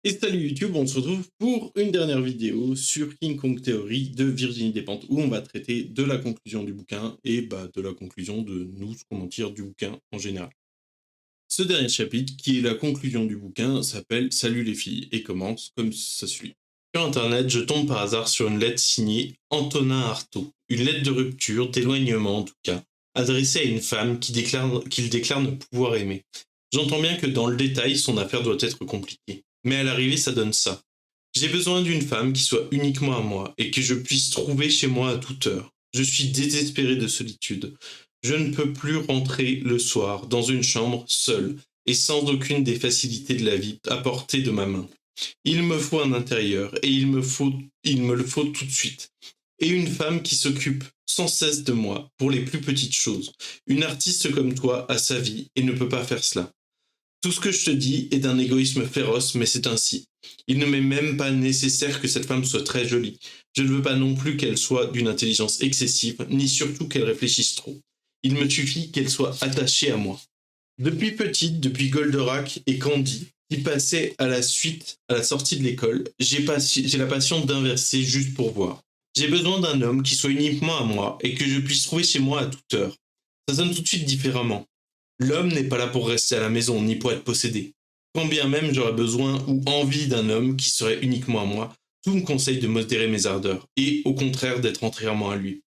Et salut YouTube, on se retrouve pour une dernière vidéo sur King Kong Theory de Virginie Despentes où on va traiter de la conclusion du bouquin et de la conclusion de nous, ce qu'on en tire du bouquin en général. Ce dernier chapitre, qui est la conclusion du bouquin, s'appelle Salut les filles et commence comme ça suit. Sur internet, je tombe par hasard sur une lettre signée Antonin Artaud, une lettre de rupture, d'éloignement en tout cas, adressée à une femme qu'il déclare ne pouvoir aimer. J'entends bien que dans le détail, son affaire doit être compliquée. Mais à l'arrivée, ça donne ça. J'ai besoin d'une femme qui soit uniquement à moi et que je puisse trouver chez moi à toute heure. Je suis désespéré de solitude. Je ne peux plus rentrer le soir dans une chambre seule et sans aucune des facilités de la vie à portée de ma main. Il me faut un intérieur et il me le faut tout de suite. Et une femme qui s'occupe sans cesse de moi pour les plus petites choses. Une artiste comme toi a sa vie et ne peut pas faire cela. Tout ce que je te dis est d'un égoïsme féroce, mais c'est ainsi. Il ne m'est même pas nécessaire que cette femme soit très jolie. Je ne veux pas non plus qu'elle soit d'une intelligence excessive, ni surtout qu'elle réfléchisse trop. Il me suffit qu'elle soit attachée à moi. Depuis petite, depuis Goldorak et Candy, qui passaient à la sortie de l'école, j'ai la passion d'inverser juste pour voir. J'ai besoin d'un homme qui soit uniquement à moi et que je puisse trouver chez moi à toute heure. Ça sonne tout de suite différemment. L'homme n'est pas là pour rester à la maison, ni pour être possédé. Quand bien même j'aurais besoin ou envie d'un homme qui serait uniquement à moi, tout me conseille de modérer mes ardeurs, et au contraire d'être entièrement à lui.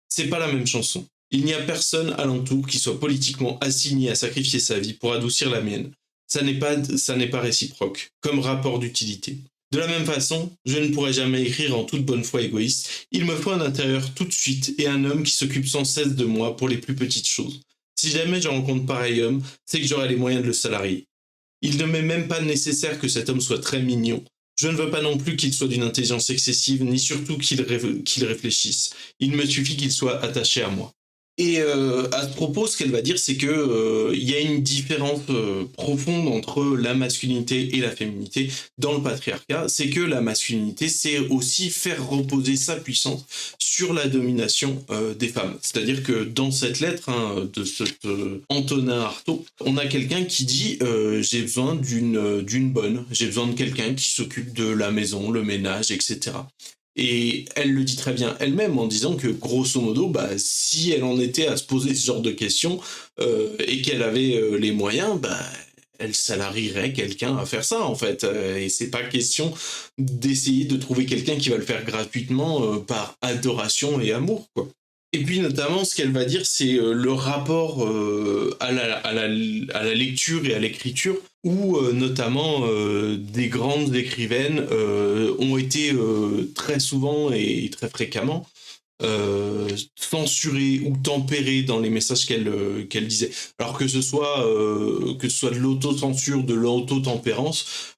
C'est pas la même chanson. Il n'y a personne alentour qui soit politiquement assigné à sacrifier sa vie pour adoucir la mienne. Ça n'est pas réciproque, comme rapport d'utilité. De la même façon, je ne pourrai jamais écrire en toute bonne foi égoïste. Il me faut un intérieur tout de suite et un homme qui s'occupe sans cesse de moi pour les plus petites choses. Si jamais je rencontre pareil homme, c'est que j'aurai les moyens de le salarier. Il ne m'est même pas nécessaire que cet homme soit très mignon. Je ne veux pas non plus qu'il soit d'une intelligence excessive, ni surtout qu'il réfléchisse. Il me suffit qu'il soit attaché à moi. Et à ce propos, ce qu'elle va dire, c'est que il y a une différence profonde entre la masculinité et la féminité dans le patriarcat. C'est que la masculinité, c'est aussi faire reposer sa puissance sur la domination des femmes. C'est-à-dire que dans cette lettre de cet Antonin Artaud, on a quelqu'un qui dit j'ai besoin d'une bonne, j'ai besoin de quelqu'un qui s'occupe de la maison, le ménage, etc. Et elle le dit très bien elle-même en disant que grosso modo, si elle en était à se poser ce genre de questions et qu'elle avait les moyens, elle salarierait quelqu'un à faire ça en fait. Et c'est pas question d'essayer de trouver quelqu'un qui va le faire gratuitement par adoration et amour, quoi. Et puis notamment, ce qu'elle va dire, c'est le rapport à la lecture et à l'écriture, où notamment des grandes écrivaines ont été très souvent et très fréquemment censurées ou tempérées dans les messages qu'elle disait. Alors que ce soit de l'autocensure, de l'autotempérance,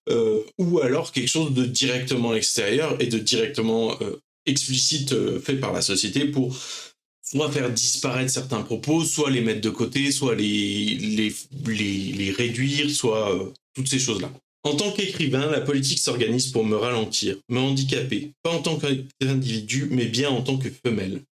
ou alors quelque chose de directement extérieur et de directement explicite fait par la société pour soit faire disparaître certains propos, soit les mettre de côté, soit les réduire, soit toutes ces choses-là. En tant qu'écrivain, la politique s'organise pour me ralentir, me handicaper, pas en tant qu'individu, mais bien en tant que femelle.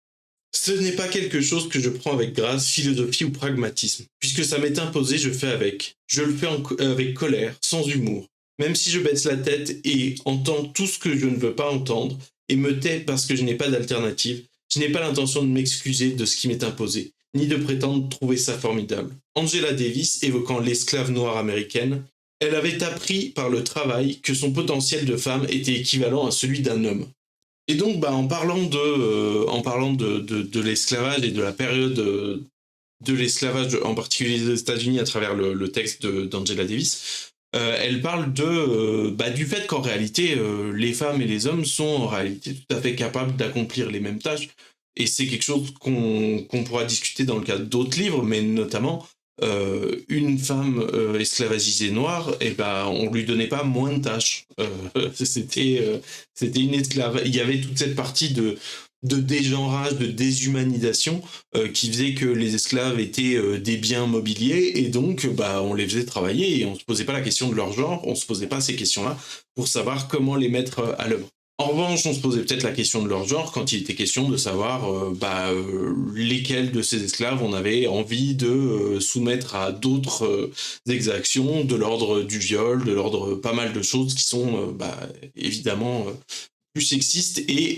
Ce n'est pas quelque chose que je prends avec grâce, philosophie ou pragmatisme. Puisque ça m'est imposé, je fais avec. Je le fais avec colère, sans humour. Même si je baisse la tête et entends tout ce que je ne veux pas entendre, et me tais parce que je n'ai pas d'alternative, je n'ai pas l'intention de m'excuser de ce qui m'est imposé, ni de prétendre trouver ça formidable. Angela Davis, évoquant l'esclave noire américaine, elle avait appris par le travail que son potentiel de femme était équivalent à celui d'un homme. Et donc, en parlant de l'esclavage et de la période de l'esclavage, en particulier aux États-Unis, à travers le texte d'Angela Davis, elle parle du fait qu'en réalité, les femmes et les hommes sont en réalité tout à fait capables d'accomplir les mêmes tâches. Et c'est quelque chose qu'on pourra discuter dans le cadre d'autres livres, mais notamment une femme esclavagisée noire, on lui donnait pas moins de tâches. C'était une esclave. Il y avait toute cette partie de dégenrage, de déshumanisation qui faisait que les esclaves étaient des biens mobiliers et donc on les faisait travailler et on se posait pas la question de leur genre, on se posait pas ces questions-là pour savoir comment les mettre à l'œuvre. En revanche, on se posait peut-être la question de leur genre quand il était question de savoir lesquels de ces esclaves on avait envie de soumettre à d'autres exactions de l'ordre du viol, de l'ordre pas mal de choses qui sont évidemment plus sexistes et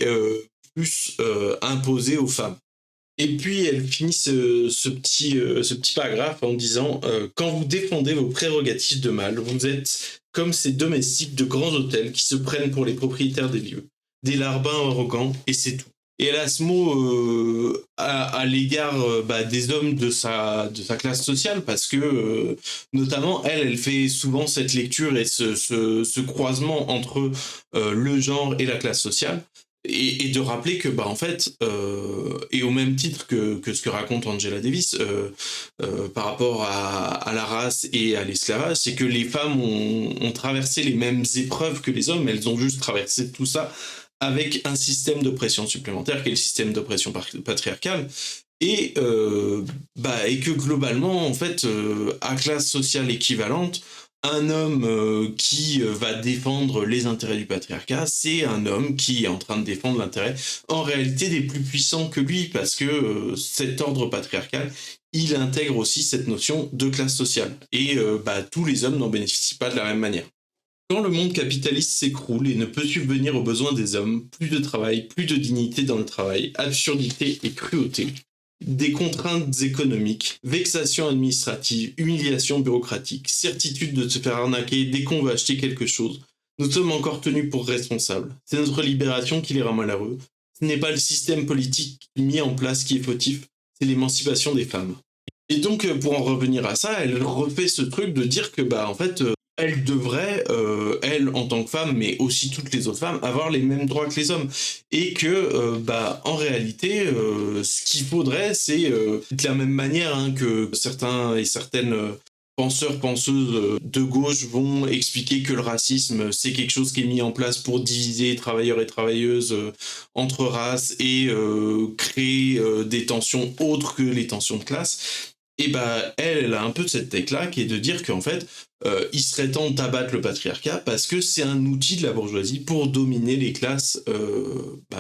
plus imposées aux femmes. Et puis elle finit ce petit paragraphe en disant quand vous défendez vos prérogatives de mâle, vous êtes comme ces domestiques de grands hôtels qui se prennent pour les propriétaires des lieux, des larbins arrogants, et c'est tout. Et elle a ce mot à l'égard des hommes de sa classe sociale, parce que notamment elle fait souvent cette lecture et ce croisement entre le genre et la classe sociale. Et de rappeler que en fait et au même titre que ce que raconte Angela Davis par rapport à la race et à l'esclavage, c'est que les femmes ont traversé les mêmes épreuves que les hommes, elles ont juste traversé tout ça avec un système d'oppression supplémentaire qui est le système d'oppression patriarcale et et que globalement en fait à classe sociale équivalente, un homme qui va défendre les intérêts du patriarcat, c'est un homme qui est en train de défendre l'intérêt en réalité des plus puissants que lui, parce que cet ordre patriarcal, il intègre aussi cette notion de classe sociale. Et tous les hommes n'en bénéficient pas de la même manière. Quand le monde capitaliste s'écroule et ne peut subvenir aux besoins des hommes, plus de travail, plus de dignité dans le travail, absurdité et cruauté, des contraintes économiques, vexations administratives, humiliations bureaucratiques, certitude de se faire arnaquer dès qu'on veut acheter quelque chose, nous sommes encore tenus pour responsables. C'est notre libération qui les rend malheureux. Ce n'est pas le système politique mis en place qui est fautif, c'est l'émancipation des femmes. Et donc, pour en revenir à ça, elle refait ce truc de dire que, en fait, elle devrait, elle, en tant que femme, mais aussi toutes les autres femmes, avoir les mêmes droits que les hommes. Et que, en réalité, ce qu'il faudrait, c'est, de la même manière que certains et certaines penseurs, penseuses de gauche vont expliquer que le racisme, c'est quelque chose qui est mis en place pour diviser travailleurs et travailleuses entre races et créer des tensions autres que les tensions de classe. Et elle a un peu de cette tech-là qui est de dire qu'en fait, il serait temps d'abattre le patriarcat parce que c'est un outil de la bourgeoisie pour dominer les classes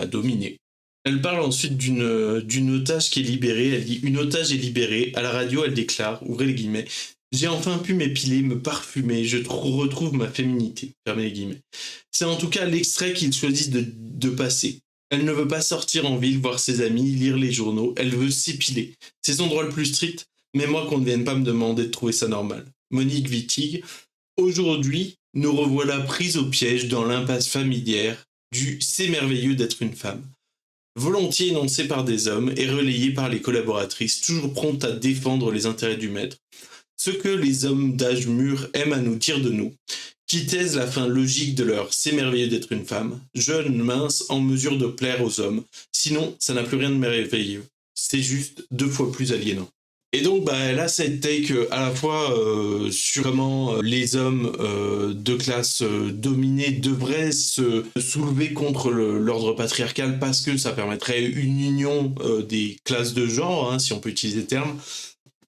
dominées. Elle parle ensuite d'une otage qui est libérée. Elle dit une otage est libérée. À la radio, elle déclare, ouvrez les guillemets, j'ai enfin pu m'épiler, me parfumer, je retrouve ma féminité. Fermez les guillemets. C'est en tout cas l'extrait qu'ils choisissent de passer. Elle ne veut pas sortir en ville, voir ses amis, lire les journaux. Elle veut s'épiler. C'est son droit le plus strict, mais moi qu'on ne vienne pas me demander de trouver ça normal. Monique Wittig, aujourd'hui, nous revoilà prises au piège dans l'impasse familière du c'est merveilleux d'être une femme. Volontiers énoncée par des hommes et relayée par les collaboratrices, toujours promptes à défendre les intérêts du maître. Ce que les hommes d'âge mûr aiment à nous dire de nous, qui taisent la fin logique de leur c'est merveilleux d'être une femme, jeune, mince, en mesure de plaire aux hommes. Sinon, ça n'a plus rien de merveilleux. C'est juste 2 fois plus aliénant. Et donc, elle a cette take à la fois sur comment les hommes de classe dominée devraient se soulever contre l'ordre patriarcal parce que ça permettrait une union des classes de genre, hein, si on peut utiliser le terme,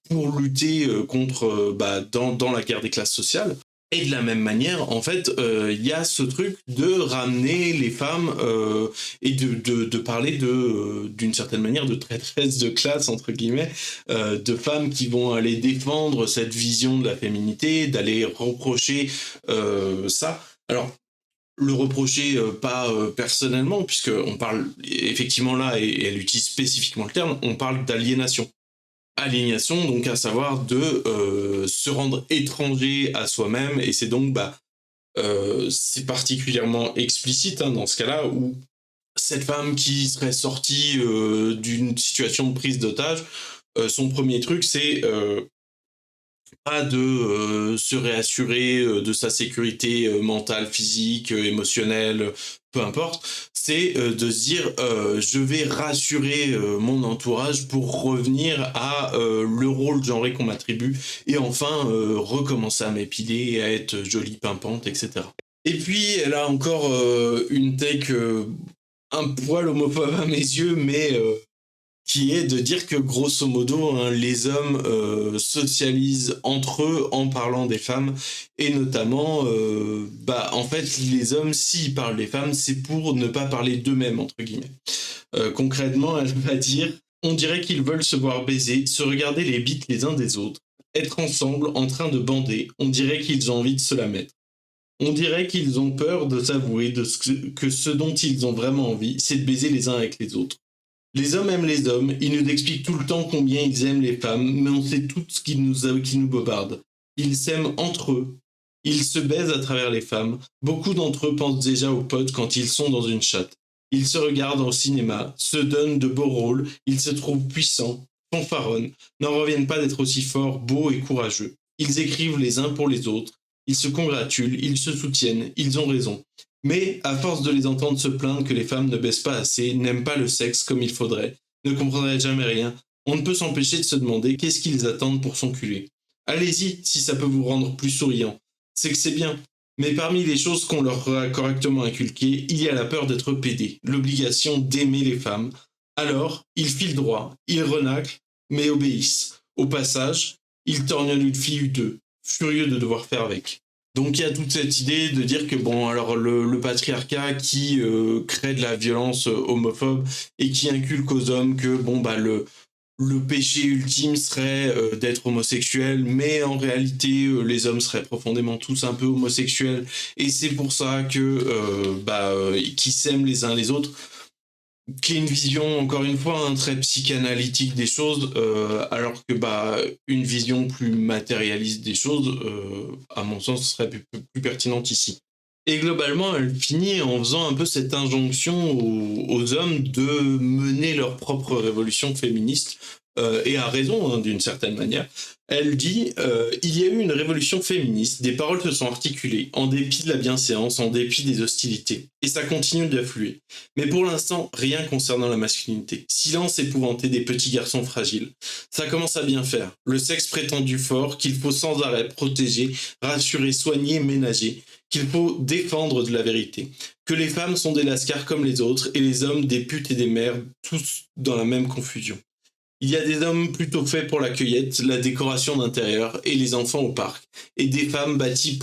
pour lutter contre dans la guerre des classes sociales. Et de la même manière, en fait, il y a ce truc de ramener les femmes et de parler d'une certaine manière de traîtresse de classe, entre guillemets, de femmes qui vont aller défendre cette vision de la féminité, d'aller reprocher ça. Alors, le reprocher pas personnellement, puisqu'on parle effectivement là, et elle utilise spécifiquement le terme, on parle d'aliénation. Aliénation, donc à savoir de se rendre étranger à soi-même, et c'est donc c'est particulièrement explicite dans ce cas-là où cette femme qui serait sortie d'une situation de prise d'otage, son premier truc c'est pas de se réassurer de sa sécurité mentale, physique, émotionnelle, peu importe. C'est de se dire je vais rassurer mon entourage pour revenir à le rôle genré qu'on m'attribue et enfin recommencer à m'épiler, à être jolie, pimpante, etc. Et puis elle a encore une take un poil homophobe à mes yeux, mais qui est de dire que grosso modo, hein, les hommes socialisent entre eux en parlant des femmes, et notamment, en fait, les hommes, s'ils parlent des femmes, c'est pour ne pas parler d'eux-mêmes, entre guillemets. Concrètement, elle va dire, on dirait qu'ils veulent se voir baiser, se regarder les bites les uns des autres, être ensemble en train de bander, on dirait qu'ils ont envie de se la mettre. On dirait qu'ils ont peur de s'avouer que ce dont ils ont vraiment envie, c'est de baiser les uns avec les autres. Les hommes aiment les hommes, ils nous expliquent tout le temps combien ils aiment les femmes, mais on sait tout ce qui nous bobardent. Ils s'aiment entre eux, ils se baisent à travers les femmes, beaucoup d'entre eux pensent déjà aux potes quand ils sont dans une chatte. Ils se regardent au cinéma, se donnent de beaux rôles, ils se trouvent puissants, fanfaronnent, n'en reviennent pas d'être aussi forts, beaux et courageux. Ils écrivent les uns pour les autres, ils se congratulent, ils se soutiennent, ils ont raison. Mais, à force de les entendre se plaindre que les femmes ne baissent pas assez, n'aiment pas le sexe comme il faudrait, ne comprendraient jamais rien, on ne peut s'empêcher de se demander qu'est-ce qu'ils attendent pour s'enculer. Allez-y, si ça peut vous rendre plus souriant. C'est que c'est bien. Mais parmi les choses qu'on leur a correctement inculquées, il y a la peur d'être pédé, l'obligation d'aimer les femmes. Alors, ils filent droit, ils renaclent, mais obéissent. Au passage, ils torgnent une fille ou deux, furieux de devoir faire avec. Donc il y a toute cette idée de dire que bon, alors le patriarcat qui crée de la violence homophobe et qui inculque aux hommes que bon bah le péché ultime serait d'être homosexuel, mais en réalité les hommes seraient profondément tous un peu homosexuels et c'est pour ça que qui s'aiment les uns les autres, qui est une vision, encore une fois, très psychanalytique des choses, alors que une vision plus matérialiste des choses, à mon sens, serait plus pertinente ici. Et globalement, elle finit en faisant un peu cette injonction aux hommes de mener leur propre révolution féministe, et à raison, hein, d'une certaine manière. Elle dit il y a eu une révolution féministe, des paroles se sont articulées, en dépit de la bienséance, en dépit des hostilités. Et ça continue d'affluer. Mais pour l'instant, rien concernant la masculinité. Silence épouvanté des petits garçons fragiles. Ça commence à bien faire. Le sexe prétendu fort, qu'il faut sans arrêt protéger, rassurer, soigner, ménager, qu'il faut défendre de la vérité. Que les femmes sont des lascars comme les autres, et les hommes des putes et des mères, tous dans la même confusion. Il y a des hommes plutôt faits pour la cueillette, la décoration d'intérieur et les enfants au parc, et des femmes bâties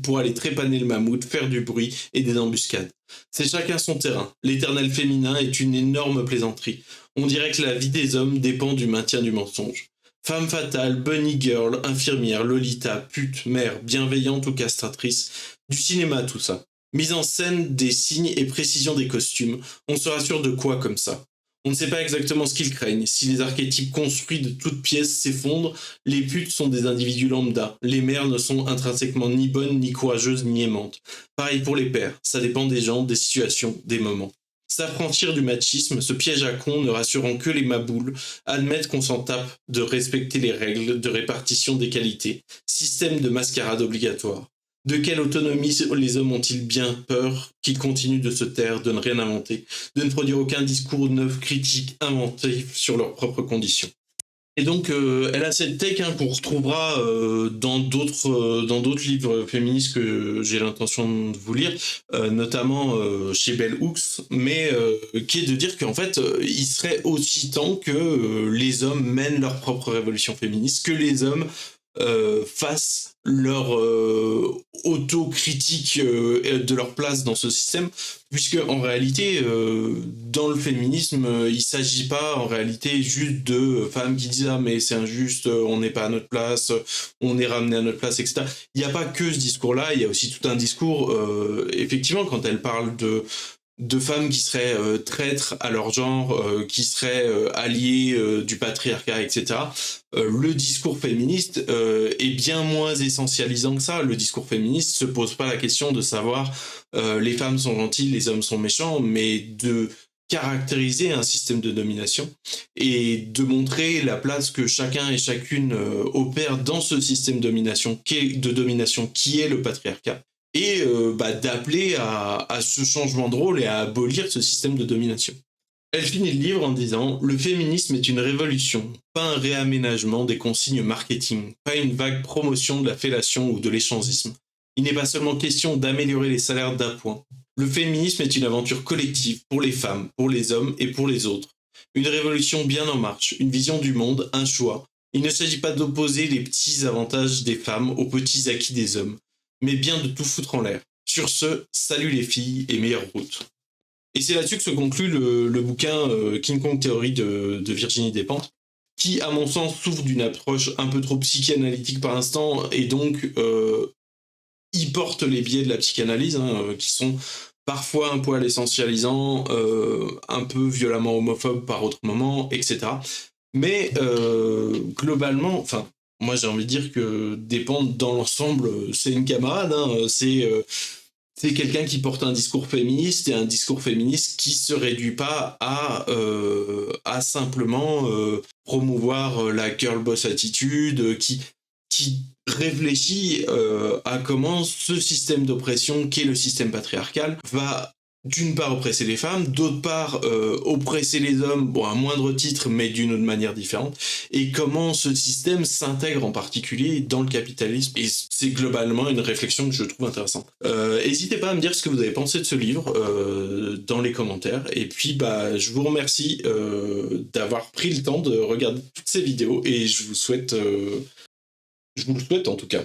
pour aller trépaner le mammouth, faire du bruit et des embuscades. C'est chacun son terrain. L'éternel féminin est une énorme plaisanterie. On dirait que la vie des hommes dépend du maintien du mensonge. Femme fatale, bunny girl, infirmière, lolita, pute, mère, bienveillante ou castratrice, du cinéma tout ça. Mise en scène des signes et précision des costumes, on se rassure de quoi comme ça? On ne sait pas exactement ce qu'ils craignent. Si les archétypes construits de toutes pièces s'effondrent, les putes sont des individus lambda. Les mères ne sont intrinsèquement ni bonnes, ni courageuses, ni aimantes. Pareil pour les pères. Ça dépend des gens, des situations, des moments. S'affranchir du machisme, ce piège à con ne rassurant que les maboules, admettre qu'on s'en tape de respecter les règles de répartition des qualités. Système de mascarade obligatoire. De quelle autonomie les hommes ont-ils bien peur qu'ils continuent de se taire, de ne rien inventer, de ne produire aucun discours neuf, critique, inventif sur leurs propres conditions. Et donc, elle a cette take qu'on retrouvera dans d'autres livres féministes que j'ai l'intention de vous lire, notamment chez Bell Hooks, mais qui est de dire qu'en fait, il serait aussi temps que les hommes mènent leur propre révolution féministe, que les hommes fassent leur autocritique de leur place dans ce système, puisque en réalité, dans le féminisme, il s'agit pas en réalité juste de femmes qui disent ah mais c'est injuste, on n'est pas à notre place, on est ramené à notre place, etc. Il n'y a pas que ce discours-là, il y a aussi tout un discours, effectivement, quand elle parle de femmes qui seraient traîtres à leur genre, qui seraient alliées du patriarcat, etc. Le discours féministe est bien moins essentialisant que ça. Le discours féministe se pose pas la question de savoir les femmes sont gentilles, les hommes sont méchants, mais de caractériser un système de domination et de montrer la place que chacun et chacune opère dans ce système de domination qui est le patriarcat, et d'appeler à ce changement de rôle et à abolir ce système de domination. Elle finit le livre en disant « Le féminisme est une révolution, pas un réaménagement des consignes marketing, pas une vague promotion de la fellation ou de l'échangisme. Il n'est pas seulement question d'améliorer les salaires d'appoint. Le féminisme est une aventure collective pour les femmes, pour les hommes et pour les autres. Une révolution bien en marche, une vision du monde, un choix. Il ne s'agit pas d'opposer les petits avantages des femmes aux petits acquis des hommes, mais bien de tout foutre en l'air. Sur ce, salut les filles et meilleure route. Et c'est là-dessus que se conclut le bouquin King Kong Theory de Virginie Despentes, qui, à mon sens, souffre d'une approche un peu trop psychanalytique par l'instant, et donc il porte les biais de la psychanalyse, qui sont parfois un poil essentialisants, un peu violemment homophobes par autres moments, etc. Mais globalement, enfin, moi j'ai envie de dire que Despentes, dans l'ensemble, c'est une camarade, c'est quelqu'un qui porte un discours féministe et un discours féministe qui se réduit pas à simplement promouvoir la girl boss attitude, qui réfléchit à comment ce système d'oppression qu'est le système patriarcal va d'une part oppresser les femmes, d'autre part oppresser les hommes, bon à moindre titre mais d'une autre manière différente, et comment ce système s'intègre en particulier dans le capitalisme. Et c'est globalement une réflexion que je trouve intéressante. N'hésitez pas à me dire ce que vous avez pensé de ce livre dans les commentaires, et puis bah je vous remercie d'avoir pris le temps de regarder toutes ces vidéos, et je vous le souhaite en tout cas.